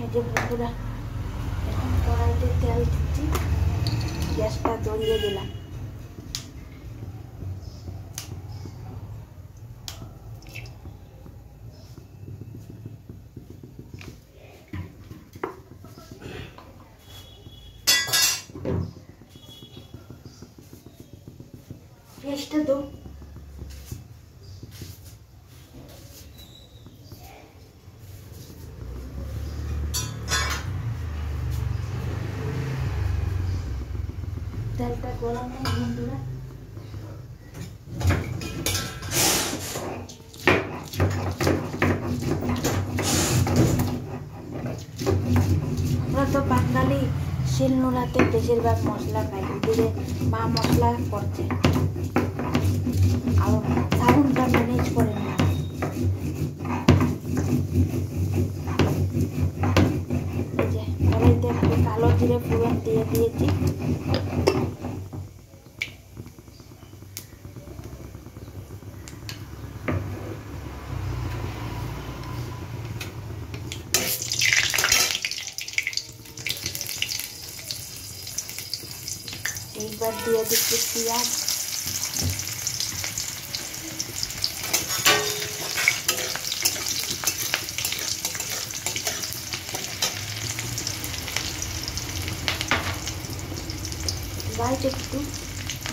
এই যে বন্ধুরা, এখন কড়াইতে তেল দিচ্ছি, গ্যাসটা ধরিয়ে দিলাম। পেঁয়াজটা দো। তেলটা গরম নেই বন্ধুরা, আমরা তো বাঙালি শিলনোড়াতে বেশিরভাগ মশলা খাই, ওদিকে মা মশলা করছে আর সাউন্ডটা ম্যানেজ করে না। এই যে কড়াইতে একটু কালো জিরে ফোড়ন দিয়ে দিয়েছি। এইবার দিয়ে দিচ্ছি পেঁয়াজ। লাইট একটু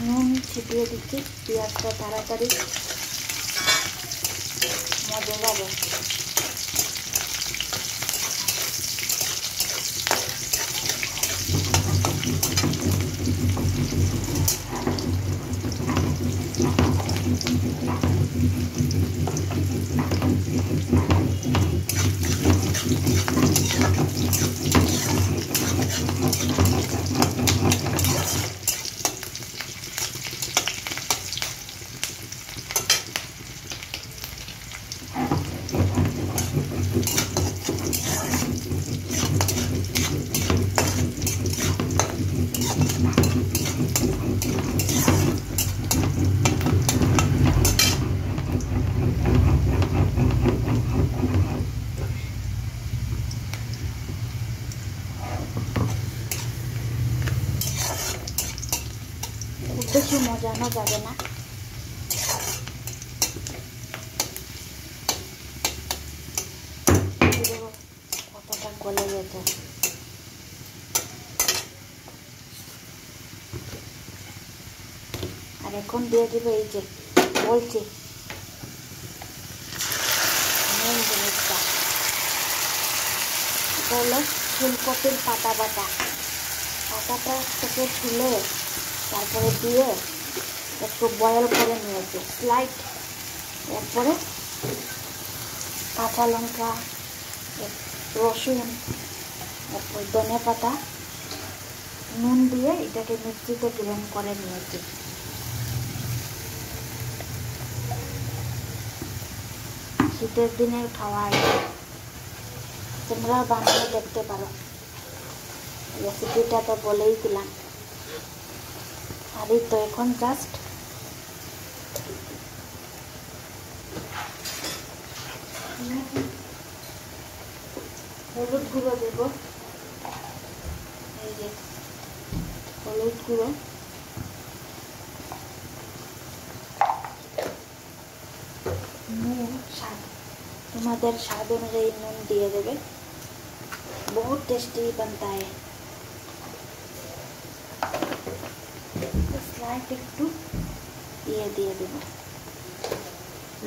নুন ছিটিয়ে দিচ্ছি, পেঁয়াজটা তাড়াতাড়ি মজে যাবে। বেশি মজানো যাবে না, কতটা গলে গেছে। আর এখন দিয়ে দেবে এই যে বলছি মেন জিনিসটা, এটা হলো ফুলকপির পাতা বাটা। পাতাটা থেকে তুলে তারপরে দিয়ে একটু বয়েল করে নিয়েছি স্লাইড। এরপরে কাঁচা লঙ্কা, রসুন, তারপর ধনে পাতা, নুন দিয়ে এটাকে মিক্সিতে গ্রাইন্ড করে নিয়েছি। শীতের দিনের খাওয়া, তোমরা বানিয়ে দেখতে পারো। রেসিপিটা তো বলেই দিলাম। আর এই তো এখন জাস্ট হলুদ গুঁড়ো দেব। এই যে হলুদ গুঁড়ো, নুন স্বাদ, তোমাদের স্বাদ অনুযায়ী নুন দিয়ে देवे। बहुत टेस्टी बनता है। स्लाइड একটু দিয়ে দেব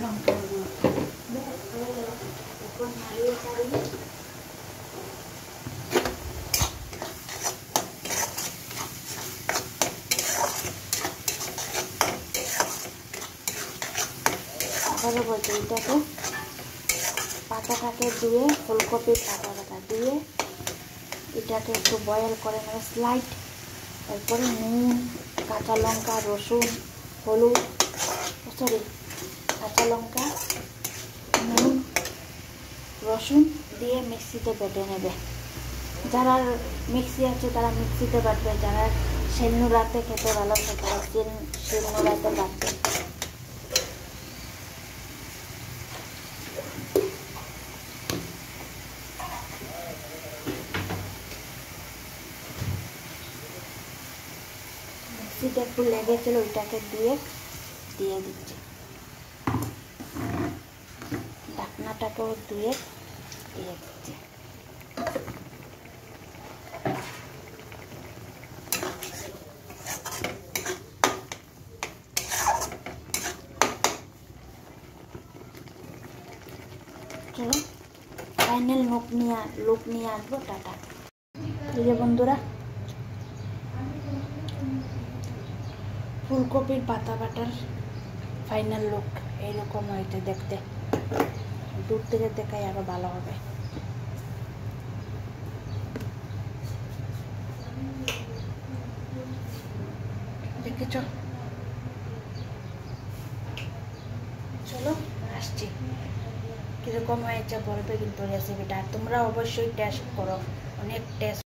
লঙ্কা গুঁড়ো, এখন নাড়িয়ে চাড়িয়ে আবারও বলছি, এটাকে পাতাটাকে দিয়ে ফুলকপির পাতাটা দিয়ে এটাকে একটু বয়েল করে নেবে স্লাইড। তারপরে নুন, কাঁচা লঙ্কা, রসুন, হলুদ, সরি কাঁচা লঙ্কা, নুন, রসুন দিয়ে মিক্সিতে বেটে নেবে। যারা মিক্সি আছে তারা মিক্সিতে বাটবে, যারা শিলনোড়াতে খেতে ভালোবাসে তারা শিলনোড়াতে বাটবে। ফুলকপিটা একটু লেগেছিল, ওইটাকে দিয়ে দিচ্ছি। ঢাকনাটাকেও দিয়ে দিচ্ছি। চলো ফাইনাল লুক নিয়ে আসবো। টাটা। এই যে বন্ধুরা, ফুলকপির পাতা বাটার ফাইনাল লুক এইরকম হয়েছে দেখতে। দূর থেকে দেখাই আরো ভালো হবে। দেখেছ? চলো আসছি, কিরকম হয়েছে বলবে কিন্তু রেসিপিটা। তোমরা অবশ্যই টেস্ট করো, অনেক টেস্ট।